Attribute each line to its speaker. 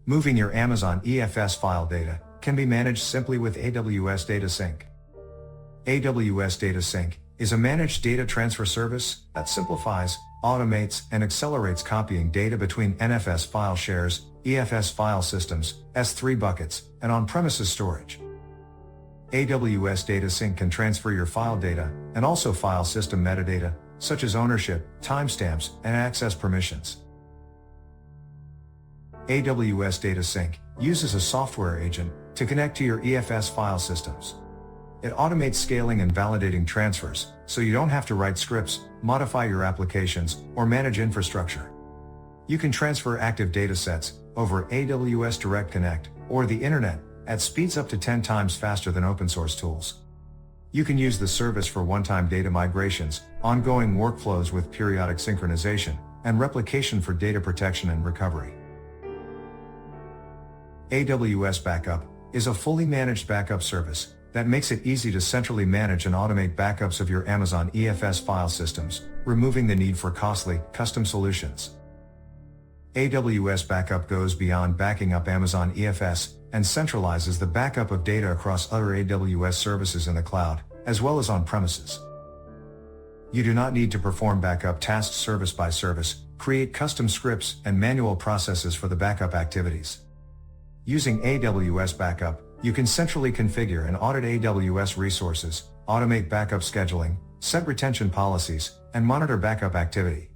Speaker 1: Moving your Amazon EFS file data can be managed simply with AWS Data Sync. AWS Data Sync is a managed data transfer service that simplifies, automates, and accelerates copying data between NFS file shares, EFS file systems, S3 buckets, and on-premises storage. AWS Data Sync can transfer your file data and also file system metadata, such as ownership, timestamps, and access permissions. AWS Data Sync uses a software agent to connect to your EFS file systems. It automates scaling and validating transfers, so you don't have to write scripts, modify your applications, or manage infrastructure. You can transfer active datasets over AWS Direct Connect or the internet at speeds up to 10 times faster than open source tools. You can use the service for one-time data migrations, ongoing workflows with periodic synchronization, and replication for data protection and recovery. AWS Backup is a fully managed backup service that makes it easy to centrally manage and automate backups of your Amazon EFS file systems, removing the need for costly, custom solutions. AWS Backup goes beyond backing up Amazon EFS and centralizes the backup of data across other AWS services in the cloud, as well as on-premises. You do not need to perform backup tasks service by service, create custom scripts and manual processes for the backup activities. Using AWS Backup, you can centrally configure and audit AWS resources, automate backup scheduling, set retention policies, and monitor backup activity.